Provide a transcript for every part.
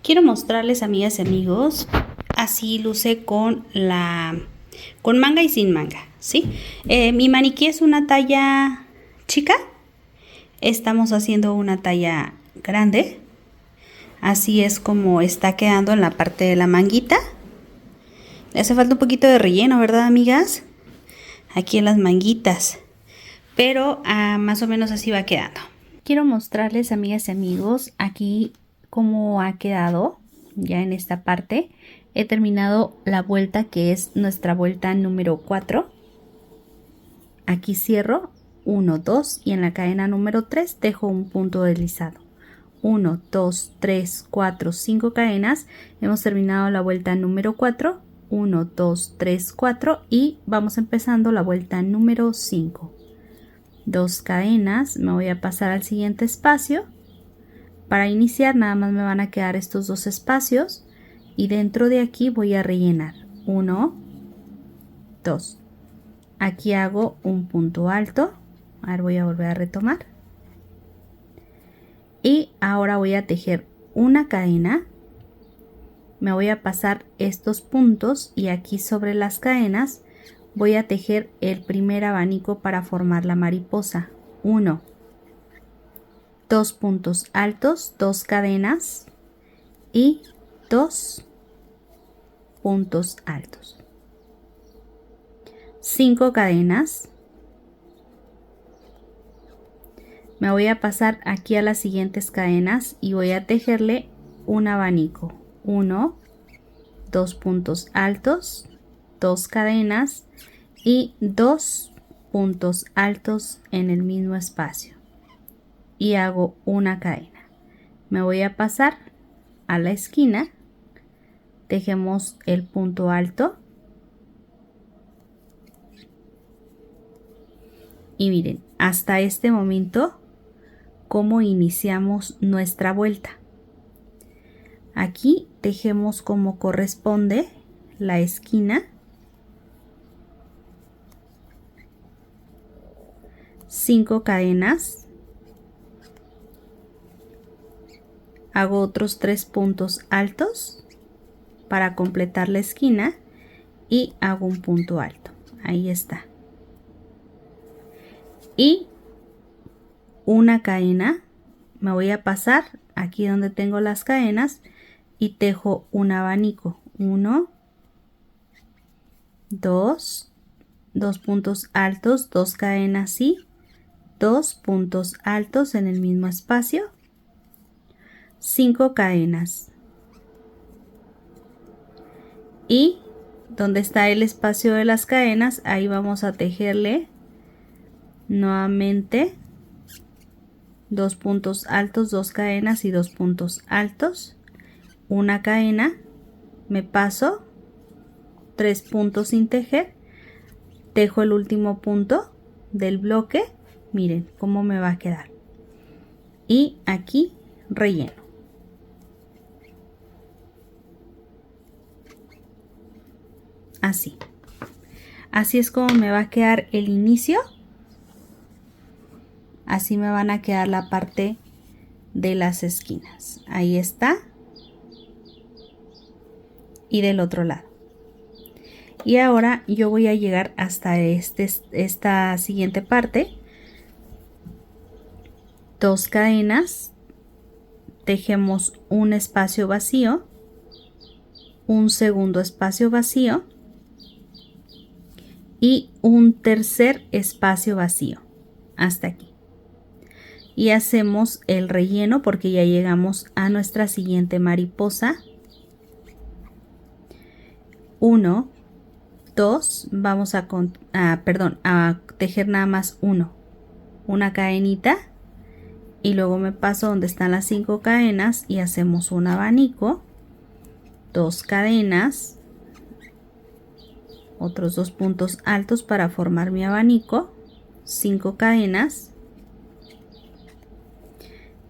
Quiero mostrarles, amigas y amigos, así luce con manga y sin manga, ¿sí? Mi maniquí es una talla chica. Estamos haciendo una talla grande. Así es como está quedando en la parte de la manguita. Le hace falta un poquito de relleno, ¿verdad, amigas? Aquí en las manguitas. Pero más o menos así va quedando. Quiero mostrarles, amigas y amigos, aquí cómo ha quedado ya en esta parte. He terminado la vuelta, que es nuestra vuelta número 4. Aquí cierro 1, 2 y en la cadena número 3 dejo un punto deslizado. 1, 2, 3, 4, 5 cadenas. Hemos terminado la vuelta número 4. 1, 2, 3, 4 y vamos empezando la vuelta número 5. 2 cadenas, me voy a pasar al siguiente espacio. Para iniciar nada más me van a quedar estos dos espacios y dentro de aquí voy a rellenar 1, 2. Aquí hago un punto alto. A ver, voy a volver a retomar. Y ahora voy a tejer una cadena. Me voy a pasar estos puntos y aquí sobre las cadenas voy a tejer el primer abanico para formar la mariposa. 1, 2 puntos altos, 2 cadenas y 2 puntos altos. 5 cadenas. Me voy a pasar aquí a las siguientes cadenas y voy a tejerle un abanico. 1, 2 puntos altos, 2 cadenas y 2 puntos altos en el mismo espacio. Y hago una cadena. Me voy a pasar a la esquina. Tejemos el punto alto. Y miren, hasta este momento cómo iniciamos nuestra vuelta. Aquí tejemos como corresponde la esquina. 5 cadenas. Hago otros 3 puntos altos para completar la esquina y hago un punto alto. Ahí está. Y una cadena. Me voy a pasar aquí donde tengo las cadenas y tejo un abanico. 1, 2, 2 puntos altos, 2 cadenas y 2 puntos altos en el mismo espacio. 5 cadenas. Y donde está el espacio de las cadenas, ahí vamos a tejerle nuevamente 2 puntos altos, 2 cadenas y 2 puntos altos. Una cadena, me paso 3 puntos sin tejer, tejo el último punto del bloque. Miren cómo me va a quedar. Y aquí relleno. Así. Así es como me va a quedar el inicio. Así me van a quedar la parte de las esquinas. Ahí está. Y del otro lado. Y ahora yo voy a llegar hasta esta siguiente parte. 2 cadenas. Tejemos un espacio vacío. Un segundo espacio vacío. Y un tercer espacio vacío. Hasta aquí. Y hacemos el relleno porque ya llegamos a nuestra siguiente mariposa. 1, 2, vamos a tejer nada más una cadenita y luego me paso donde están las 5 cadenas y hacemos un abanico, 2 cadenas, otros 2 puntos altos para formar mi abanico, 5 cadenas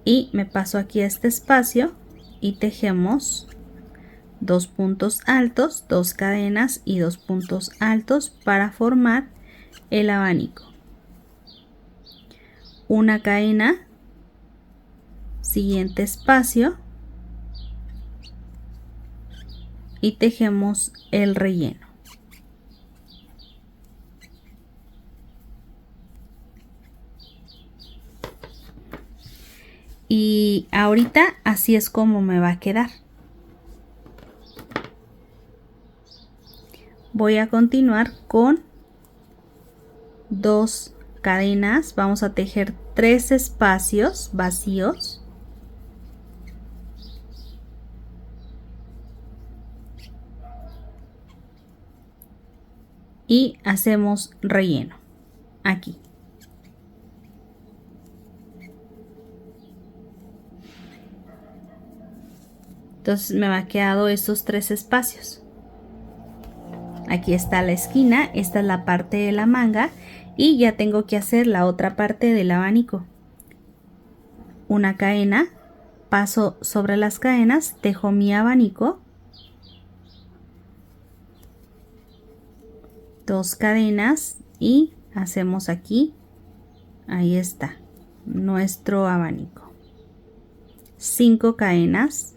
y me paso aquí a este espacio y tejemos 2 puntos altos, 2 cadenas y 2 puntos altos para formar el abanico. Una cadena, siguiente espacio, y tejemos el relleno. Y ahorita así es como me va a quedar. Voy a continuar con 2 cadenas. Vamos a tejer 3 espacios vacíos. Y hacemos relleno aquí. Entonces me ha quedado estos 3 espacios. Aquí está la esquina, esta es la parte de la manga y ya tengo que hacer la otra parte del abanico. Una cadena, paso sobre las cadenas, tejo mi abanico. 2 cadenas y hacemos aquí, ahí está, nuestro abanico. 5 cadenas.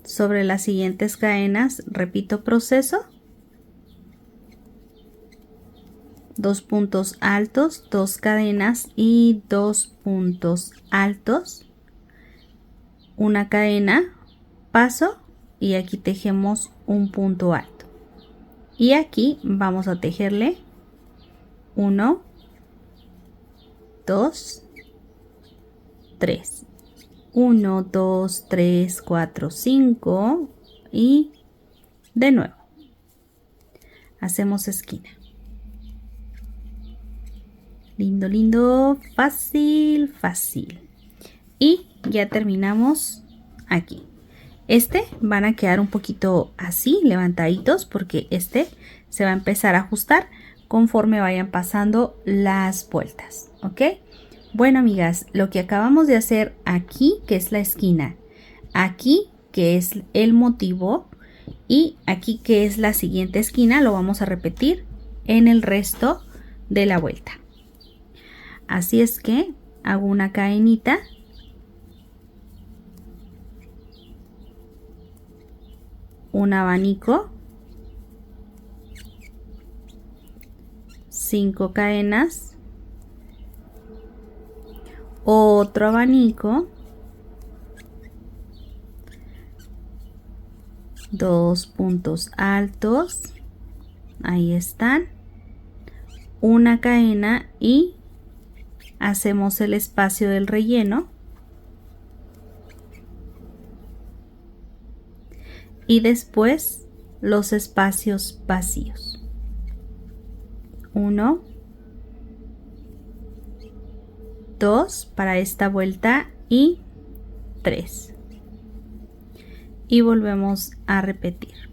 Sobre las siguientes cadenas repito proceso. 2 puntos altos, 2 cadenas y 2 puntos altos. Una cadena, paso y aquí tejemos un punto alto. Y aquí vamos a tejerle 1, 2, 3. 1, 2, 3, 4, 5 y de nuevo hacemos esquina. Lindo, lindo, fácil, fácil. Y ya terminamos aquí. Van a quedar un poquito así, levantaditos, porque se va a empezar a ajustar conforme vayan pasando las vueltas, ¿ok? Bueno, amigas, lo que acabamos de hacer aquí, que es la esquina, aquí, que es el motivo, y aquí, que es la siguiente esquina, lo vamos a repetir en el resto de la vuelta. Así es que hago una cadenita, un abanico, 5 cadenas, otro abanico, 2 puntos altos, ahí están, una cadena y hacemos el espacio del relleno y después los espacios vacíos. 1, 2 para esta vuelta y 3. Y volvemos a repetir.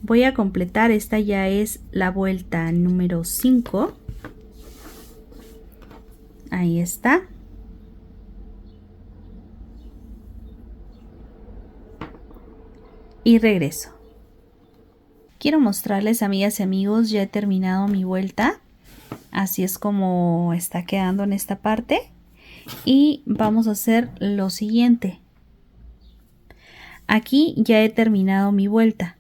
Voy a completar, esta ya es la vuelta número 5. Ahí está. Y regreso. Quiero mostrarles, amigas y amigos, ya he terminado mi vuelta. Así es como está quedando en esta parte. Y vamos a hacer lo siguiente. Aquí ya he terminado mi vuelta.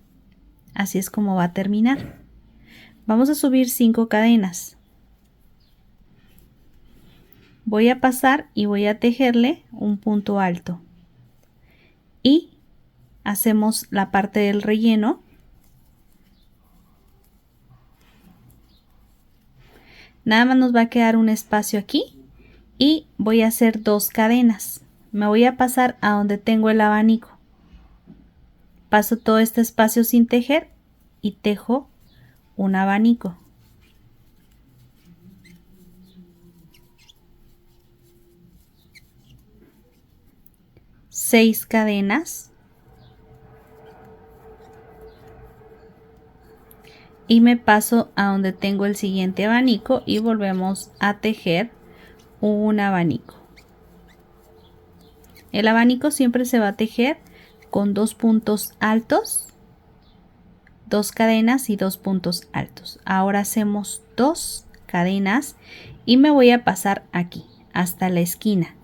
Así es como va a terminar. Vamos a subir 5 cadenas. Voy a pasar y voy a tejerle un punto alto. Y hacemos la parte del relleno. Nada más nos va a quedar un espacio aquí y voy a hacer 2 cadenas. Me voy a pasar a donde tengo el abanico. Paso todo este espacio sin tejer y tejo un abanico. Seis cadenas. Y me paso a donde tengo el siguiente abanico y volvemos a tejer un abanico. El abanico siempre se va a tejer con 2 puntos altos, 2 cadenas y 2 puntos altos. Ahora hacemos 2 cadenas y me voy a pasar aquí hasta la esquina.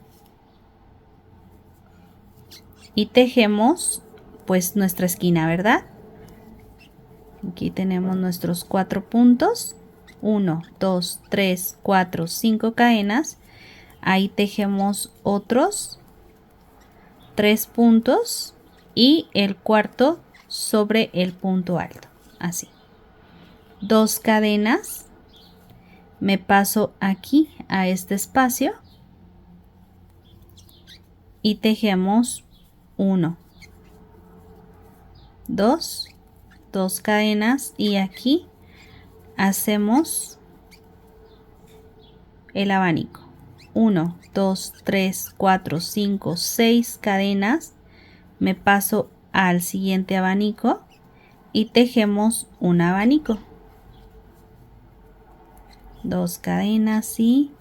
y tejemos pues nuestra esquina, ¿verdad? Aquí tenemos nuestros 4 puntos, 1, 2, 3, 4, 5 cadenas, ahí tejemos otros 3 puntos y el cuarto sobre el punto alto, así. 2 cadenas, me paso aquí a este espacio y tejemos 1, 2, 2 cadenas y aquí hacemos el abanico. 1, 2, 3, 4, 5, 6 cadenas, me paso al siguiente abanico y tejemos un abanico. 2 cadenas y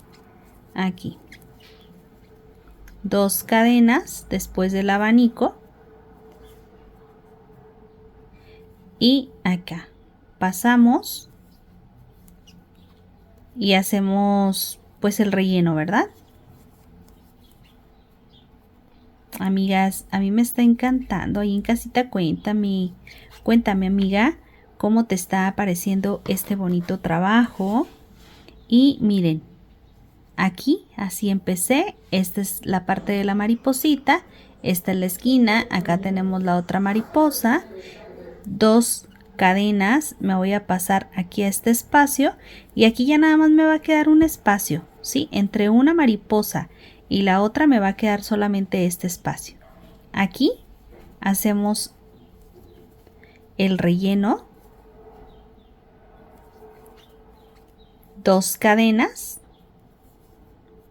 aquí. 2 cadenas después del abanico y acá pasamos y hacemos pues el relleno, ¿verdad? Amigas, a mí me está encantando. Ahí en casita cuéntame amiga, cómo te está pareciendo este bonito trabajo. Y miren, aquí así empecé. Esta es la parte de la mariposita, esta es la esquina, acá tenemos la otra mariposa. 2 cadenas, me voy a pasar aquí a este espacio y aquí ya nada más me va a quedar un espacio, ¿sí? Entre una mariposa y la otra me va a quedar solamente este espacio. Aquí hacemos el relleno, 2 cadenas,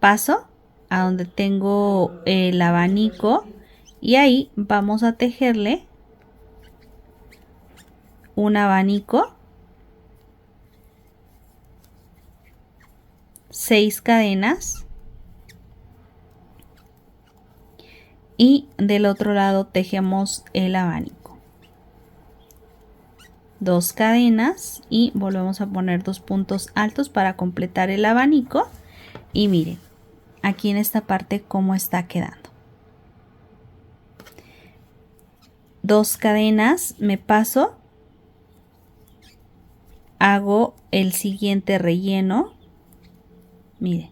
paso a donde tengo el abanico y ahí vamos a tejerle un abanico, 6 cadenas y del otro lado tejemos el abanico, 2 cadenas y volvemos a poner 2 puntos altos para completar el abanico. Y miren aquí en esta parte cómo está quedando. 2 cadenas, me paso, hago el siguiente relleno, miren,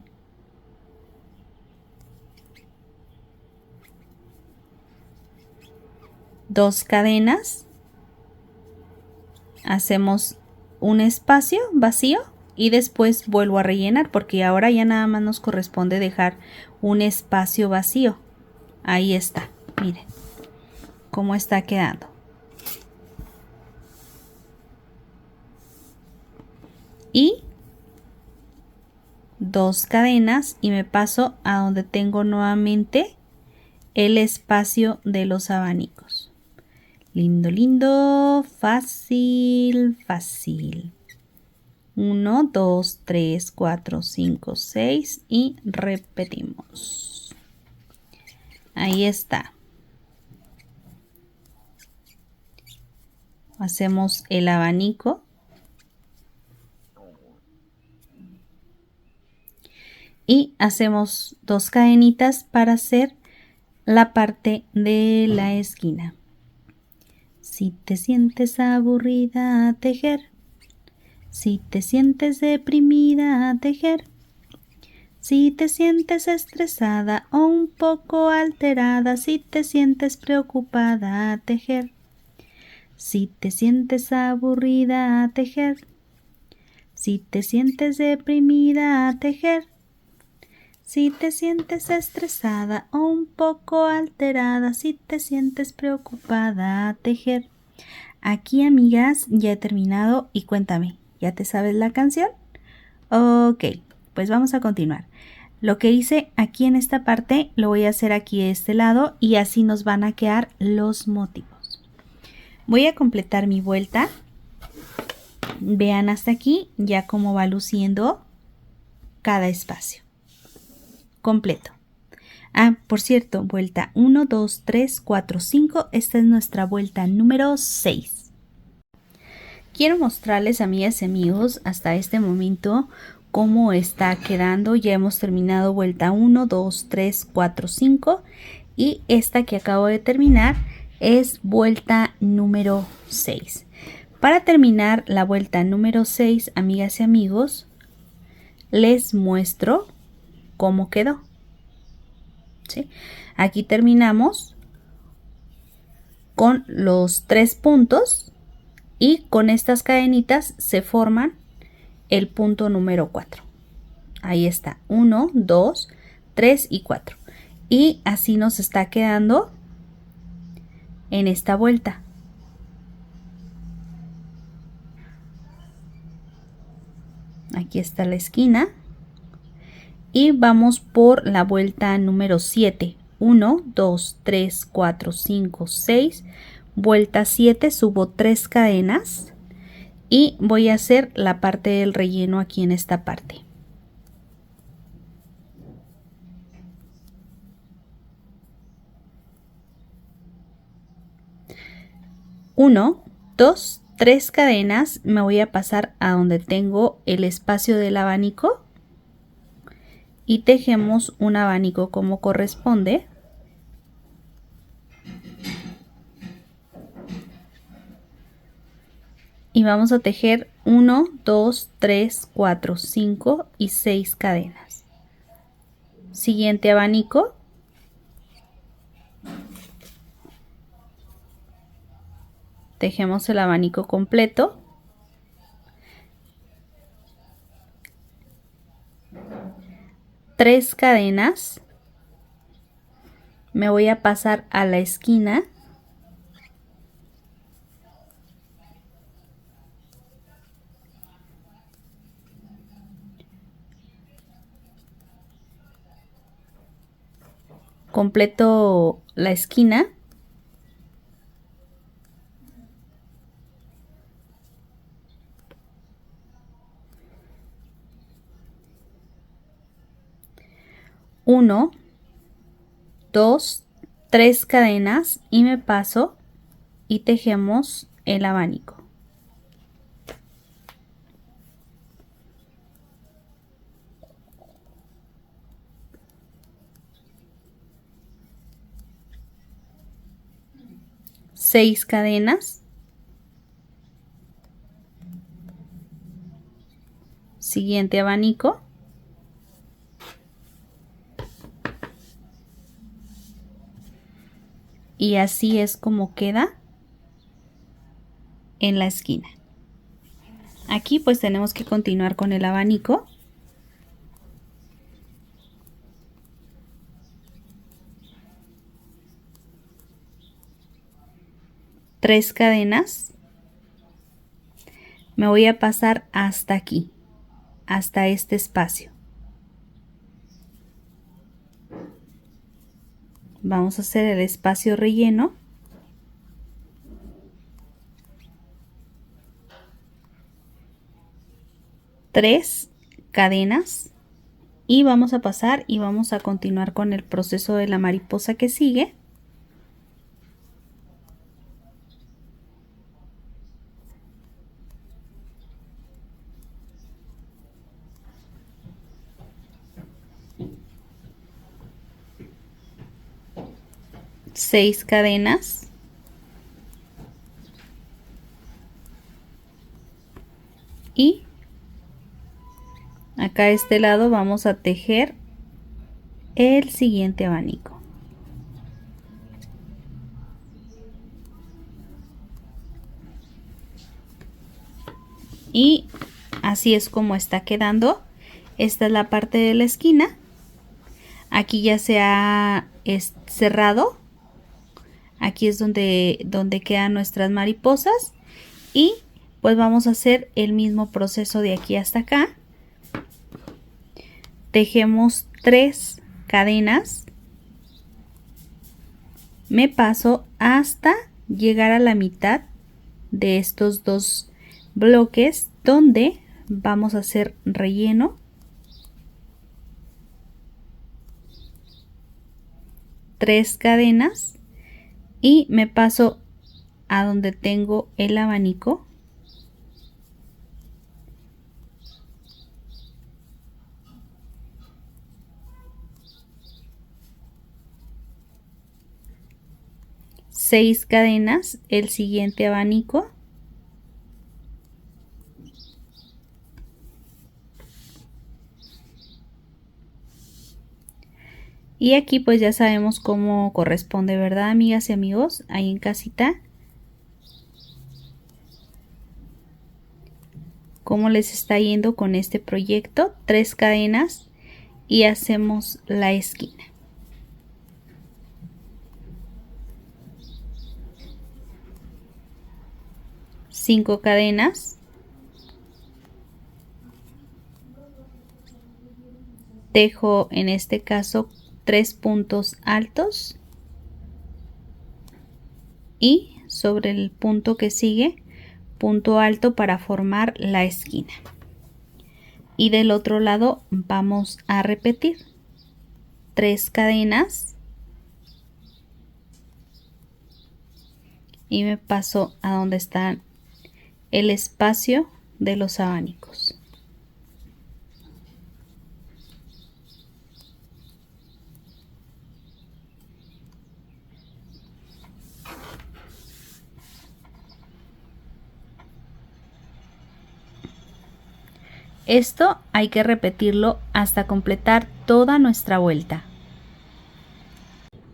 dos cadenas, hacemos un espacio vacío y después vuelvo a rellenar porque ahora ya nada más nos corresponde dejar un espacio vacío. Ahí está, miren cómo está quedando. Y 2 cadenas y me paso a donde tengo nuevamente el espacio de los abanicos. Lindo, lindo, fácil, fácil. 1, 2, 3, 4, 5, 6 y repetimos. Ahí está. Hacemos el abanico. Y hacemos 2 cadenitas para hacer la parte de la esquina. Si te sientes aburrida a tejer, si te sientes deprimida a tejer, si te sientes estresada o un poco alterada, si te sientes preocupada a tejer, si te sientes aburrida a tejer, si te sientes deprimida a tejer, si te sientes estresada o un poco alterada, si te sientes preocupada a tejer. Aquí, amigas, ya he terminado y cuéntame, ¿ya te sabes la canción? Ok, pues vamos a continuar. Lo que hice aquí en esta parte lo voy a hacer aquí de este lado y así nos van a quedar los motivos. Voy a completar mi vuelta. Vean hasta aquí ya cómo va luciendo cada espacio completo. Ah, por cierto, vuelta 1, 2, 3, 4, 5. Esta es nuestra vuelta número 6. Quiero mostrarles, amigas y amigos, hasta este momento cómo está quedando. Ya hemos terminado vuelta 1, 2, 3, 4, 5. y esta que acabo de terminar es vuelta número 6. Para terminar la vuelta número 6, amigas y amigos, les muestro cómo quedó. ¿Sí? Aquí terminamos con los 3 puntos y con estas cadenitas se forman el punto número 4. Ahí está, 1, 2, 3 y 4. Y así nos está quedando en esta vuelta. Aquí está la esquina. Y vamos por la vuelta número 7. 1, 2, 3, 4, 5, 6. Vuelta 7, subo 3 cadenas y voy a hacer la parte del relleno aquí en esta parte. 1, 2, 3 cadenas, me voy a pasar a donde tengo el espacio del abanico y tejemos un abanico como corresponde. Y vamos a tejer 1, 2, 3, 4, 5 y 6 cadenas. Siguiente abanico. Tejemos el abanico completo. Tres cadenas. Me voy a pasar a la esquina. Completo la esquina. Uno, dos, tres cadenas y me paso y tejemos el abanico. Seis cadenas. Siguiente abanico. Y así es como queda en la esquina. Aquí pues tenemos que continuar con el abanico. Tres cadenas. Me voy a pasar hasta aquí, hasta este espacio. Vamos a hacer el espacio relleno. Tres cadenas y vamos a pasar y vamos a continuar con el proceso de la mariposa que sigue. Seis cadenas. Y acá a este lado vamos a tejer el siguiente abanico. Y así es como está quedando. Esta es la parte de la esquina. Aquí ya se ha cerrado. Aquí es donde quedan nuestras mariposas. Y pues vamos a hacer el mismo proceso de aquí hasta acá. Tejemos 3 cadenas. Me paso hasta llegar a la mitad de estos dos bloques donde vamos a hacer relleno. 3 cadenas y me paso a donde tengo el abanico. 6 cadenas el siguiente abanico. Y aquí pues ya sabemos cómo corresponde, ¿verdad, amigas y amigos? Ahí en casita. ¿Cómo les está yendo con este proyecto? 3 cadenas y hacemos la esquina. Cinco cadenas. Tejo en este caso 3 puntos altos y sobre el punto que sigue punto alto para formar la esquina. Y del otro lado vamos a repetir 3 cadenas y me paso a donde está el espacio de los abanicos. Esto hay que repetirlo hasta completar toda nuestra vuelta.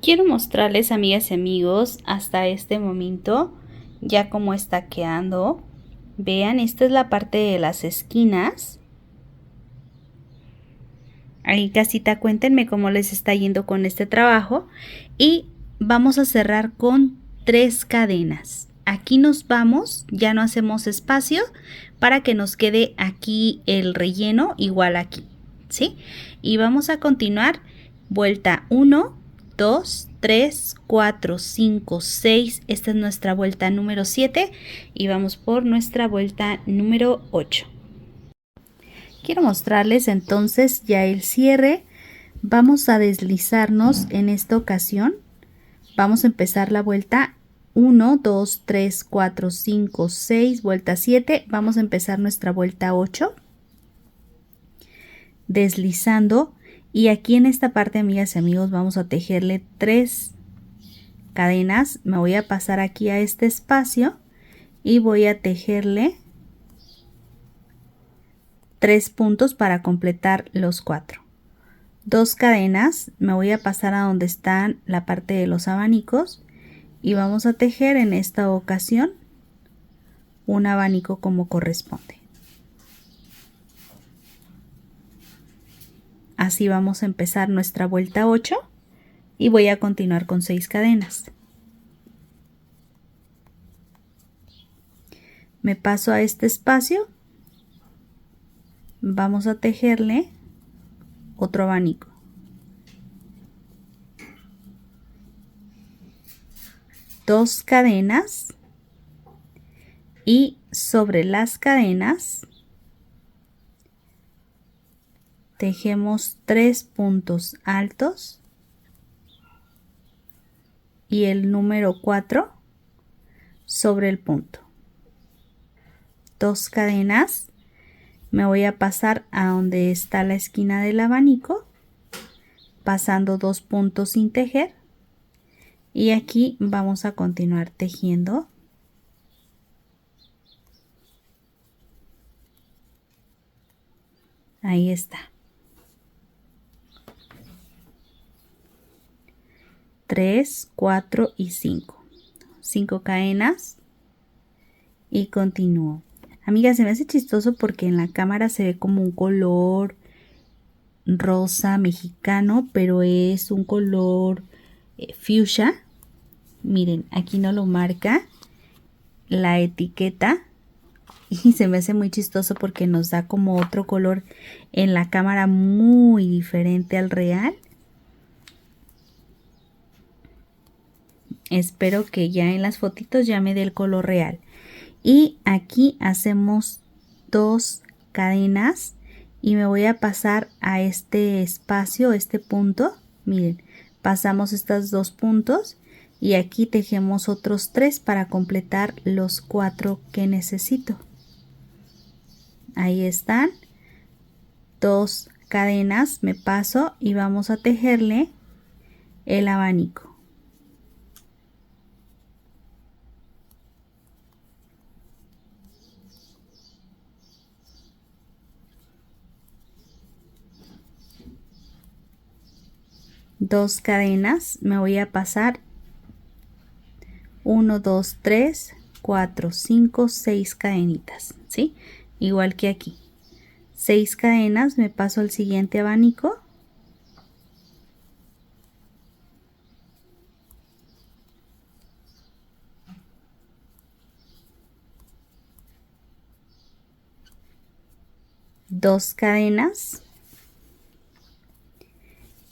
Quiero mostrarles, amigas y amigos, hasta este momento ya cómo está quedando. Vean, esta es la parte de las esquinas. Ahí casita, cuéntenme cómo les está yendo con este trabajo. Y vamos a cerrar con 3 cadenas. Aquí nos vamos, ya no hacemos espacio para que nos quede aquí el relleno igual aquí, ¿sí? Y vamos a continuar vuelta 1, 2, 3, 4, 5, 6. Esta es nuestra vuelta número 7 y vamos por nuestra vuelta número 8. Quiero mostrarles entonces ya el cierre. Vamos a deslizarnos en esta ocasión. Vamos a empezar la vuelta 1, 2, 3, 4, 5, 6, vuelta 7. Vamos a empezar nuestra vuelta 8. Deslizando. Y aquí en esta parte, amigas y amigos, vamos a tejerle 3 cadenas. Me voy a pasar aquí a este espacio y voy a tejerle 3 puntos para completar los 4. 2 cadenas, me voy a pasar a donde están la parte de los abanicos y vamos a tejer en esta ocasión un abanico como corresponde. Así vamos a empezar nuestra vuelta 8 y voy a continuar con 6 cadenas. Me paso a este espacio, vamos a tejerle otro abanico. Dos cadenas y sobre las cadenas tejemos 3 puntos altos y el número 4 sobre el punto. 2 cadenas, me voy a pasar a donde está la esquina del abanico, pasando 2 puntos sin tejer y aquí vamos a continuar tejiendo. Ahí está. 3, 4 y 5. 5 cadenas y continúo. Amiga, se me hace chistoso porque en la cámara se ve como un color rosa mexicano, pero es un color fuchsia. Miren, aquí no lo marca la etiqueta y se me hace muy chistoso porque nos da como otro color en la cámara muy diferente al real. Espero que ya en las fotitos ya me dé el color real. Y aquí hacemos 2 cadenas y me voy a pasar a este espacio, este punto. Miren, pasamos estos 2 puntos y aquí tejemos otros 3 para completar los 4 que necesito. Ahí están. 2 cadenas, me paso y vamos a tejerle el abanico. 2 cadenas, me voy a pasar 1, 2, 3, 4, 5, 6 cadenitas, ¿sí? Igual que aquí. 6 cadenas, me paso al siguiente abanico. Dos cadenas.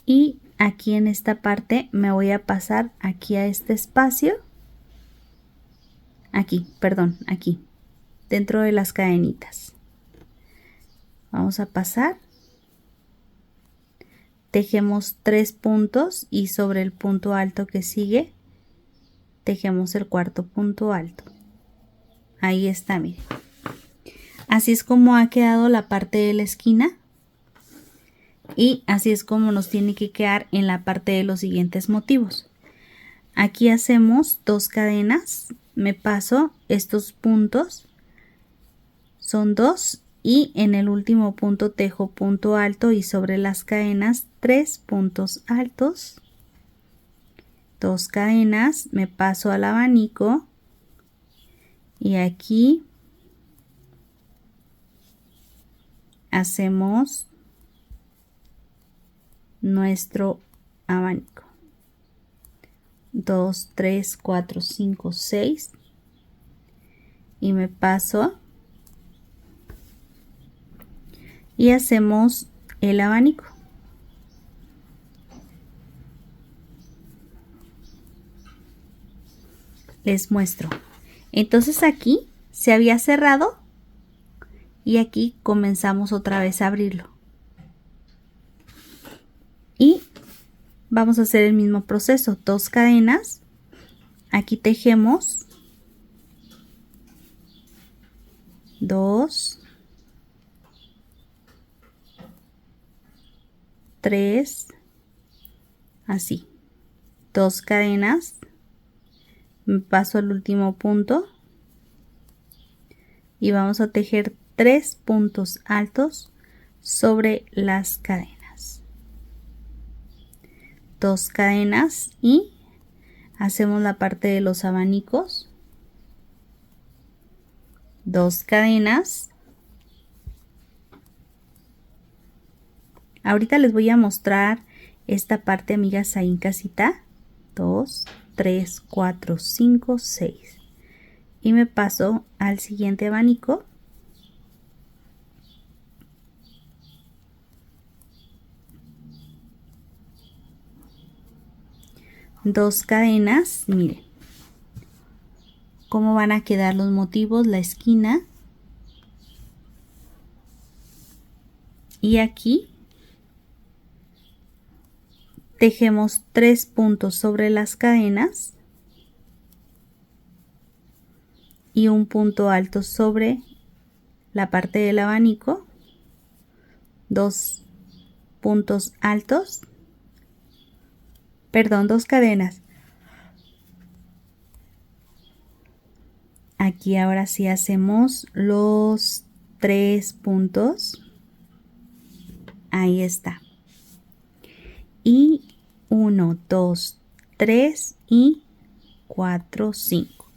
Y aquí en esta parte me voy a pasar aquí a este espacio. Aquí, perdón, aquí. Dentro de las cadenitas. Vamos a pasar. Tejemos 3 puntos y sobre el punto alto que sigue tejemos el cuarto punto alto. Ahí está, miren. Así es como ha quedado la parte de la esquina y así es como nos tiene que quedar en la parte de los siguientes motivos. Aquí hacemos 2 cadenas, me paso estos puntos, son 2 y en el último punto tejo punto alto y sobre las cadenas 3 puntos altos, 2 cadenas, me paso al abanico y aquí hacemos nuestro abanico. 2, 3, 4, 5, 6 y me paso y hacemos el abanico. Les muestro. Entonces aquí se había cerrado y aquí comenzamos otra vez a abrirlo. Y vamos a hacer el mismo proceso, 2 cadenas, aquí tejemos 2, 3, así, 2 cadenas, me paso al último punto y vamos a tejer 3 puntos altos sobre las cadenas. 2 cadenas y hacemos la parte de los abanicos. 2 cadenas. Ahorita les voy a mostrar esta parte, amigas, ahí en casita. 2, 3, 4, 5, 6. Y me paso al siguiente abanico. Dos cadenas, miren cómo van a quedar los motivos, la esquina. Y aquí tejemos 3 puntos sobre las cadenas y un punto alto sobre la parte del abanico, 2 puntos altos, perdón, 2 cadenas. Aquí ahora sí hacemos los 3 puntos, ahí está. Y 1, 2, 3 y 4, 5.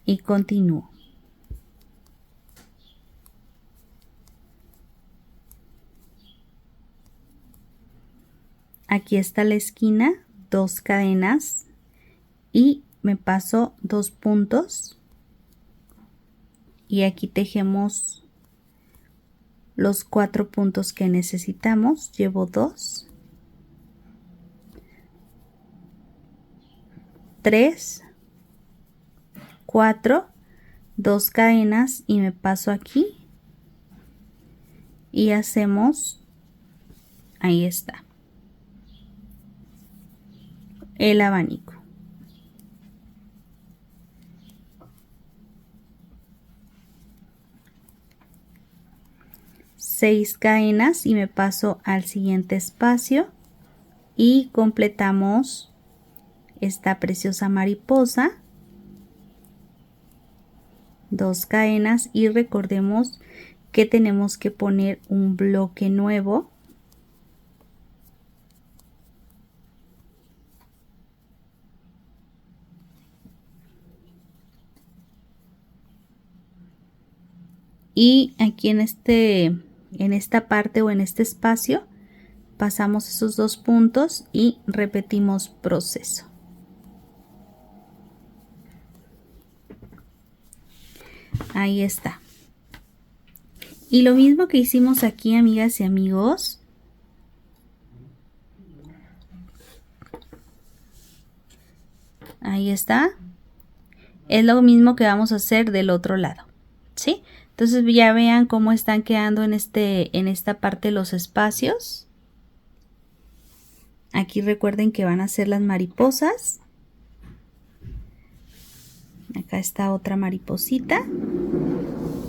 Y continúo. Aquí está la esquina, 2 cadenas y me paso 2 puntos y aquí tejemos los 4 puntos que necesitamos. Llevo 2, 3, 4, 2 cadenas y me paso aquí y hacemos, ahí está, el abanico. Seis cadenas y me paso al siguiente espacio y completamos esta preciosa mariposa. 2 cadenas y recordemos que tenemos que poner un bloque nuevo. Y aquí en esta parte o en este espacio pasamos esos 2 puntos y repetimos proceso. Ahí está. Y lo mismo que hicimos aquí, amigas y amigos. Ahí está. Es lo mismo que vamos a hacer del otro lado, ¿sí? Entonces ya vean cómo están quedando en esta parte los espacios. Aquí recuerden que van a ser las mariposas. Acá está otra mariposita.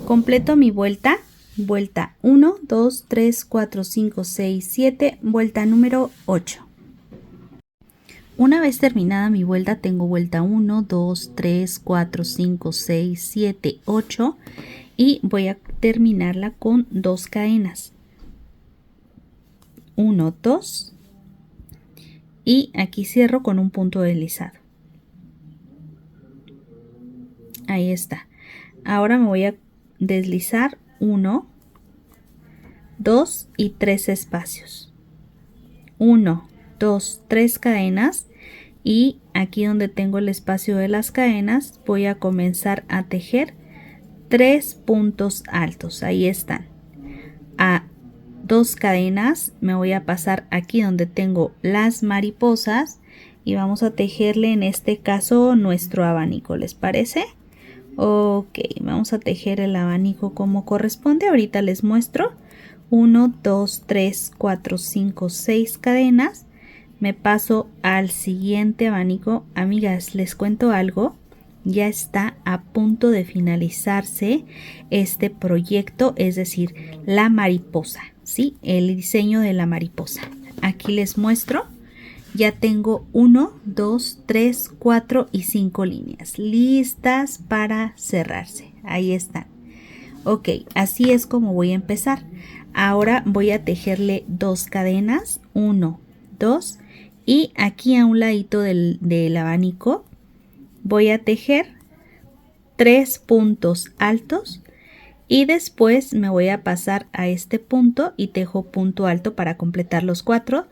Completo mi vuelta. Vuelta 1, 2, 3, 4, 5, 6, 7. Vuelta número 8. Una vez terminada mi vuelta, tengo vuelta 1, 2, 3, 4, 5, 6, 7, 8. Y voy a terminarla con 2 cadenas. 1, 2. Y aquí cierro con un punto deslizado. Ahí está. Ahora me voy a deslizar 1, 2 y 3 espacios. 1, 2, 3 cadenas. Y aquí donde tengo el espacio de las cadenas voy a comenzar a tejer 3 puntos altos. Ahí están. A 2 cadenas me voy a pasar aquí donde tengo las mariposas y vamos a tejerle en este caso nuestro abanico. ¿Les parece? Ok, vamos a tejer el abanico como corresponde. Ahorita les muestro. 1, 2, 3, 4, 5, 6 cadenas. Me paso al siguiente abanico. Amigas, les cuento algo. Ya está a punto de finalizarse este proyecto, es decir, la mariposa, ¿sí? El diseño de la mariposa. Aquí les muestro. Ya tengo 1, 2, 3, 4 y 5 líneas listas para cerrarse. Ahí están. Ok, así es como voy a empezar. Ahora voy a tejerle 2 cadenas. 1, 2 y aquí a un ladito del abanico voy a tejer 3 puntos altos y después me voy a pasar a este punto y tejo punto alto para completar los 4.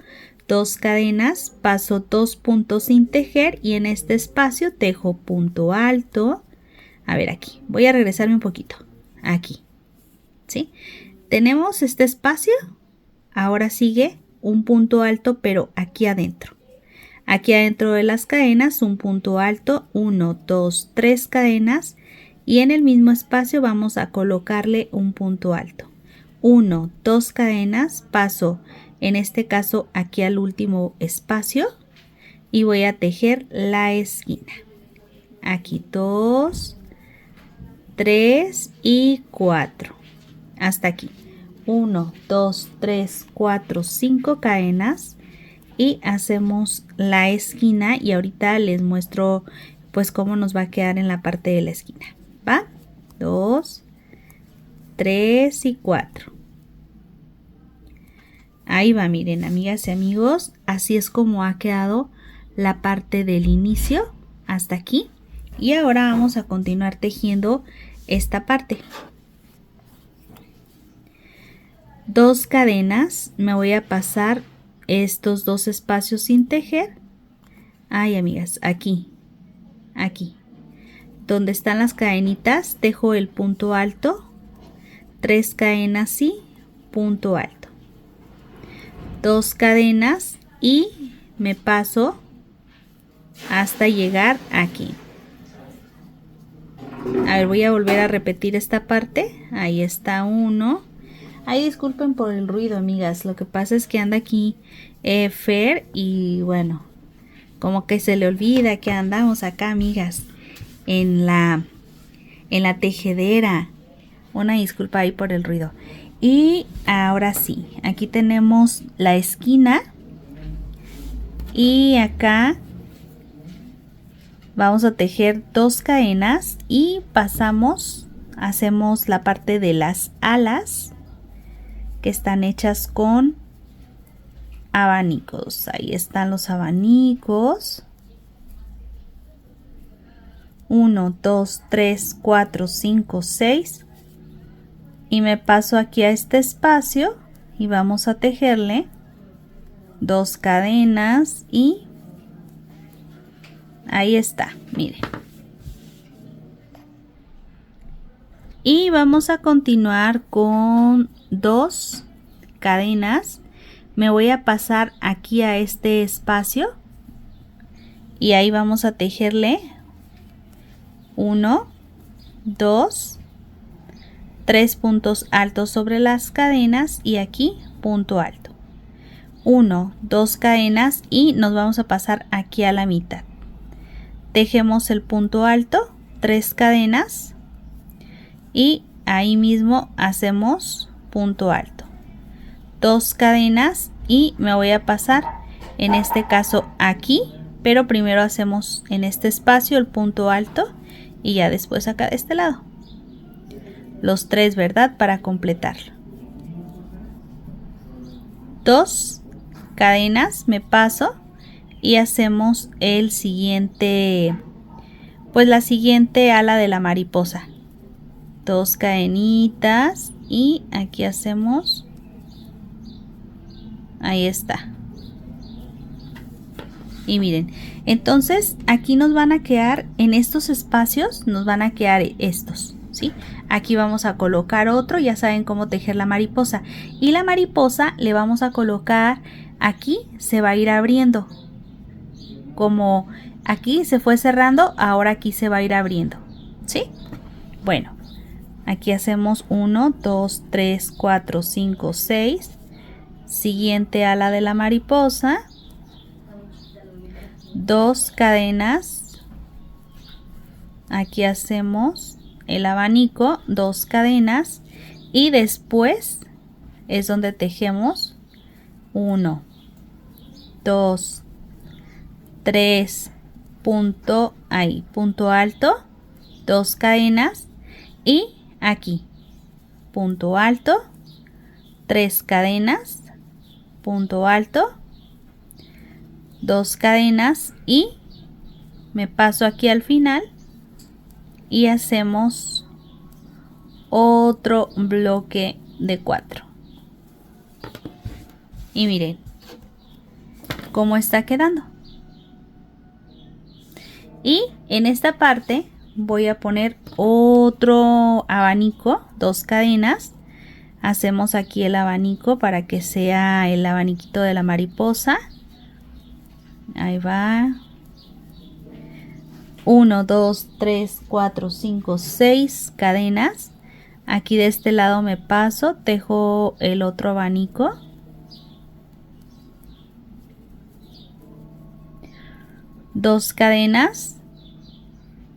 2 cadenas, paso 2 puntos sin tejer y en este espacio tejo punto alto. A ver, aquí voy a regresarme un poquito. Aquí, ¿sí? Tenemos este espacio. Ahora sigue un punto alto, pero aquí adentro. Aquí adentro de las cadenas un punto alto, 1, 2, 3 cadenas y en el mismo espacio vamos a colocarle un punto alto. 1, 2 cadenas, paso en este caso aquí al último espacio y voy a tejer la esquina. Aquí 2, 3 y 4. Hasta aquí. 1, 2, 3, 4, 5 cadenas. Y hacemos la esquina y ahorita les muestro pues cómo nos va a quedar en la parte de la esquina. ¿Va? 2, 3 y 4. Ahí va, miren, amigas y amigos, así es como ha quedado la parte del inicio hasta aquí. Y ahora vamos a continuar tejiendo esta parte. 2 cadenas, me voy a pasar estos 2 espacios sin tejer. Ay, amigas, aquí, donde están las cadenitas, tejo el punto alto, 3 cadenas y punto alto, 2 cadenas y me paso hasta llegar aquí. A ver, voy a volver a repetir esta parte. Ahí está 1. Ay, disculpen por el ruido, amigas. Lo que pasa es que anda aquí Fer y bueno, como que se le olvida que andamos acá, amigas, en la tejedera. Una disculpa ahí por el ruido. Y ahora sí, aquí tenemos la esquina y acá vamos a tejer 2 cadenas y pasamos hacemos la parte de las alas que están hechas con abanicos. Ahí están los abanicos. 1, 2, 3, 4, 5, 6. Y me paso aquí a este espacio y vamos a tejerle 2 cadenas y ahí está, miren. Y vamos a continuar con 2 cadenas. Me voy a pasar aquí a este espacio y ahí vamos a tejerle 1, 2, 3 puntos altos sobre las cadenas y aquí punto alto. 1, 2 cadenas y nos vamos a pasar aquí a la mitad. Tejemos el punto alto, 3 cadenas y ahí mismo hacemos punto alto. 2 cadenas y me voy a pasar en este caso aquí, pero primero hacemos en este espacio el punto alto y ya después acá de este lado. Los 3, ¿verdad? Para completarlo. 2 cadenas, me paso y hacemos el siguiente, pues la siguiente ala de la mariposa. 2 cadenitas y aquí hacemos, ahí está. Y miren, entonces aquí nos van a quedar, en estos espacios nos van a quedar estos, ¿sí? Aquí vamos a colocar otro, ya saben cómo tejer la mariposa. Y la mariposa le vamos a colocar, aquí se va a ir abriendo. Como aquí se fue cerrando, ahora aquí se va a ir abriendo, ¿sí? Bueno, aquí hacemos 1, 2, 3, 4, 5, 6. Siguiente ala de la mariposa. 2 cadenas. Aquí hacemos el abanico, 2 cadenas y después es donde tejemos 1, 2, 3, punto ahí, punto alto, 2 cadenas y aquí punto alto, 3 cadenas, punto alto, 2 cadenas y me paso aquí al final y hacemos otro bloque de 4. Y miren cómo está quedando. Y en esta parte voy a poner otro abanico, 2 cadenas. Hacemos aquí el abanico para que sea el abaniquito de la mariposa. Ahí va. 1, 2, 3, 4, 5, 6 cadenas. Aquí de este lado me paso, tejo el otro abanico. Dos cadenas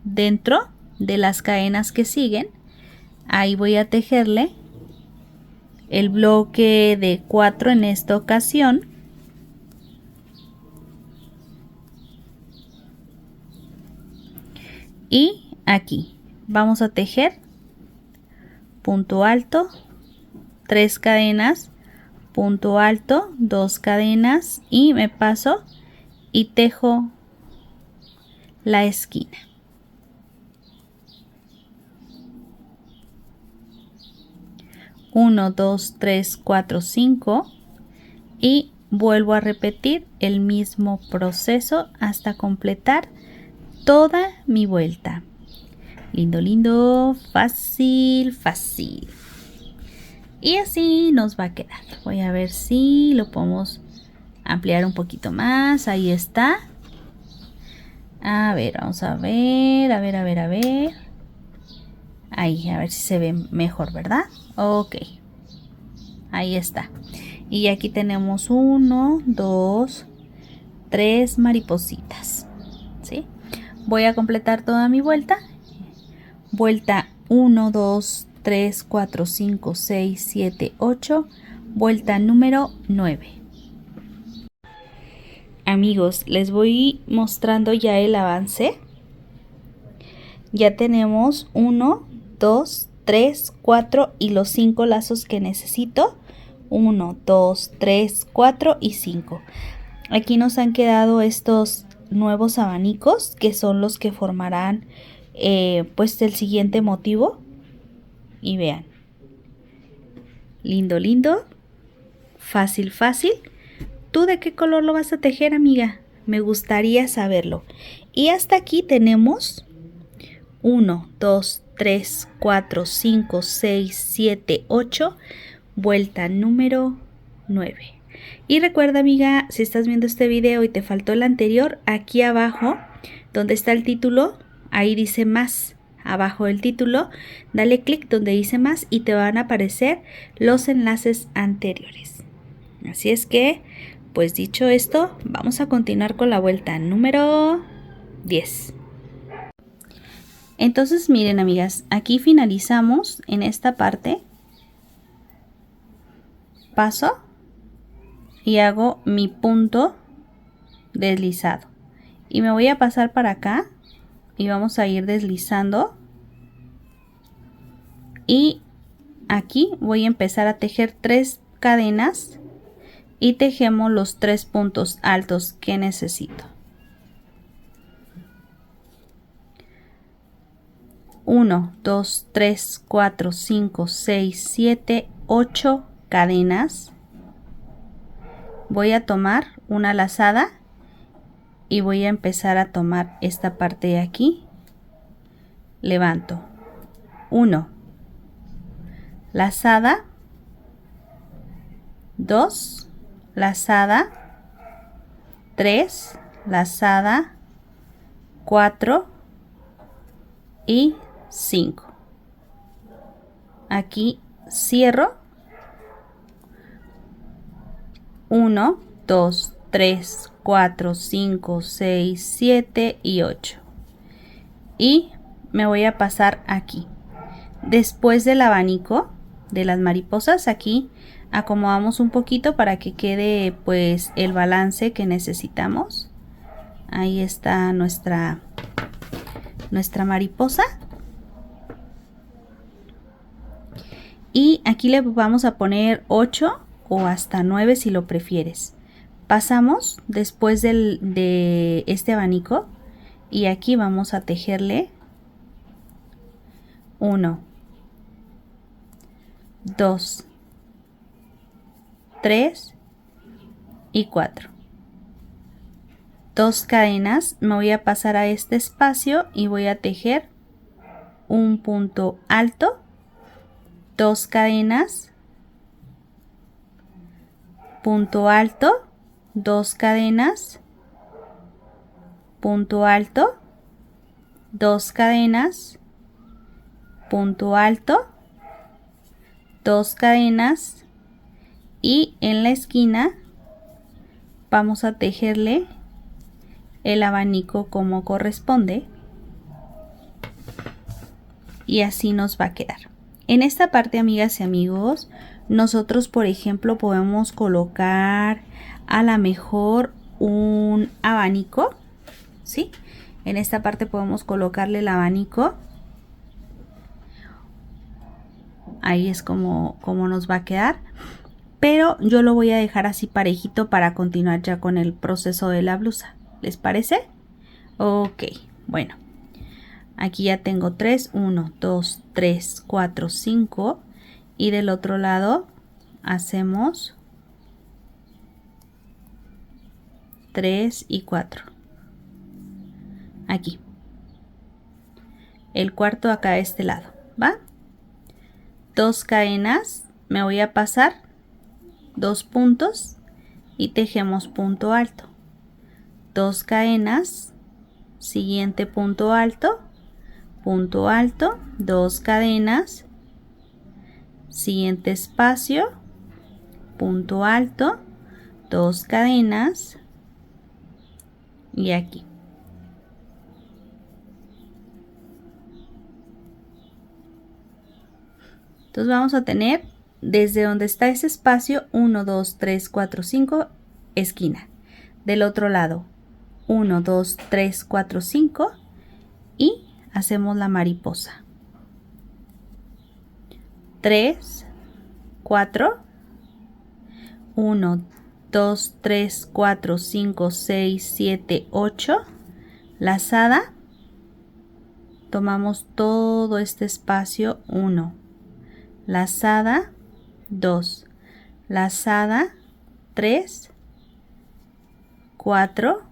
dentro de las cadenas que siguen. Ahí voy a tejerle el bloque de 4 en esta ocasión. Y aquí vamos a tejer punto alto, 3 cadenas, punto alto, 2 cadenas y me paso y tejo la esquina. Uno, 2, 3, 4, 5 y vuelvo a repetir el mismo proceso hasta completar toda mi vuelta. Lindo, lindo, fácil, fácil. Y así nos va a quedar. Voy a ver si lo podemos ampliar un poquito más. Ahí está. A ver, vamos a ver, a ver. Ahí, a ver si se ve mejor, ¿verdad? Ok. Ahí está. Y aquí tenemos 1, 2, 3 maripositas. ¿Sí? Voy a completar toda mi vuelta. Vuelta 1, 2, 3, 4, 5, 6, 7, 8. Vuelta número 9. Amigos, les voy mostrando ya el avance. Ya tenemos 1, 2, 3, 4 y los 5 lazos que necesito. 1, 2, 3, 4 y 5. Aquí nos han quedado estos nuevos abanicos que son los que formarán pues el siguiente motivo. Y vean, lindo, lindo, fácil, fácil. ¿Tú de qué color lo vas a tejer, amiga? Me gustaría saberlo. Y hasta aquí tenemos 1, 2, 3, 4, 5, 6, 7, 8, vuelta número 9. Y recuerda, amiga, si estás viendo este video y te faltó el anterior, aquí abajo, donde está el título, ahí dice más. Abajo del título, dale clic donde dice más y te van a aparecer los enlaces anteriores. Así es que, pues dicho esto, vamos a continuar con la vuelta número 10. Entonces miren, amigas, aquí finalizamos en esta parte. Paso y hago mi punto deslizado. Y me voy a pasar para acá y vamos a ir deslizando. Y aquí voy a empezar a tejer 3 cadenas y tejemos los 3 puntos altos que necesito. 1, 2, 3, 4, 5, 6, 7, 8 cadenas. Voy a tomar una lazada y voy a empezar a tomar esta parte de aquí. Levanto 1, lazada, 2, lazada, 3, lazada, 4 y 5. Aquí cierro. 1, 2, 3, 4, 5, 6, 7 y 8. Y me voy a pasar aquí. Después del abanico de las mariposas, aquí acomodamos un poquito para que quede pues el balance que necesitamos. Ahí está nuestra mariposa. Y aquí le vamos a poner 8 o hasta 9 si lo prefieres. Pasamos después de este abanico y aquí vamos a tejerle 1, 2, 3 y 4. 2 cadenas, me voy a pasar a este espacio y voy a tejer un punto alto, 2 cadenas, punto alto, 2 cadenas, punto alto, 2 cadenas, punto alto, 2 cadenas y en la esquina vamos a tejerle el abanico como corresponde y así nos va a quedar. En esta parte, amigas y amigos, nosotros por ejemplo podemos colocar a lo mejor un abanico, ¿sí? En esta parte podemos colocarle el abanico. Ahí es como nos va a quedar, pero yo lo voy a dejar así parejito para continuar ya con el proceso de la blusa. ¿Les parece? Ok, bueno, aquí ya tengo 3, 1, 2, 3, 4, 5 y del otro lado hacemos 3 y 4. Aquí. El cuarto acá a este lado, ¿va? 2 cadenas, me voy a pasar 2 puntos y tejemos punto alto. 2 cadenas, siguiente punto alto, 2 cadenas, siguiente espacio, punto alto, 2 cadenas y aquí. Entonces vamos a tener desde donde está ese espacio 1, 2, 3, 4, 5, esquina. Del otro lado 1, 2, 3, 4, 5 y hacemos la mariposa. 3, 4, 1, 2, 3, 4, 5, 6, 7, 8, lazada, tomamos todo este espacio, 1, lazada, 2, lazada, 3, 4,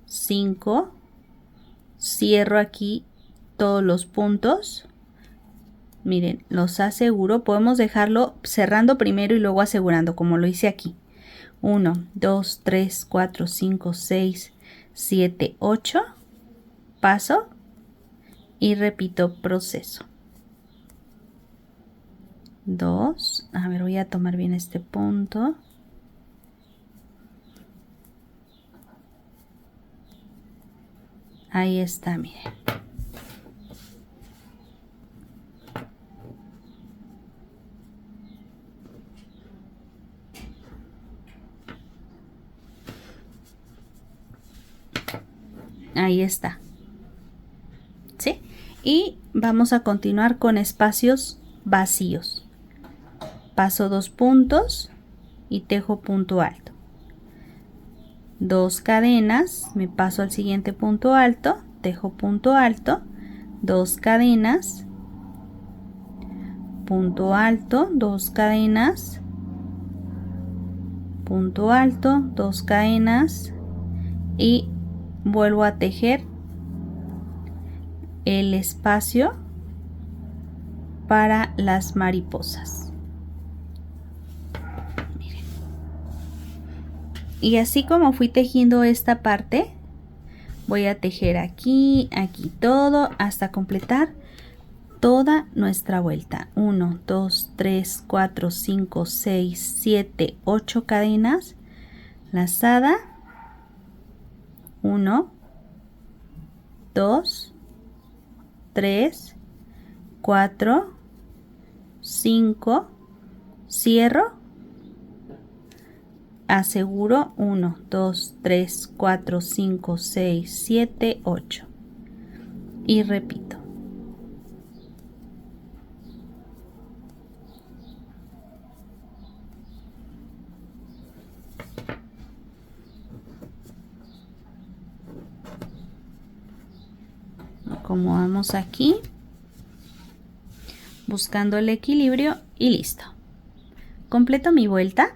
5, cierro aquí todos los puntos. Miren, los aseguro, podemos dejarlo cerrando primero y luego asegurando, como lo hice aquí. 1, 2, 3, 4, 5, 6, 7, 8. Paso y repito proceso. 2, a ver, voy a tomar bien este punto. Ahí está, miren. Ahí está. ¿Sí? Y vamos a continuar con espacios vacíos. Paso 2 puntos y tejo punto alto. 2 cadenas, me paso al siguiente punto alto, tejo punto alto, 2 cadenas, punto alto, 2 cadenas, punto alto, 2 cadenas y vuelvo a tejer el espacio para las mariposas. Miren. Y así como fui tejiendo esta parte, voy a tejer aquí, aquí todo hasta completar toda nuestra vuelta. 1, 2, 3, 4, 5, 6, 7, 8 cadenas, lazada, 1, 2, 3, 4, 5, cierro, aseguro, 1, 2, 3, 4, 5, 6, 7, 8 y repito. Acomodamos aquí, buscando el equilibrio y listo. Completo mi vuelta.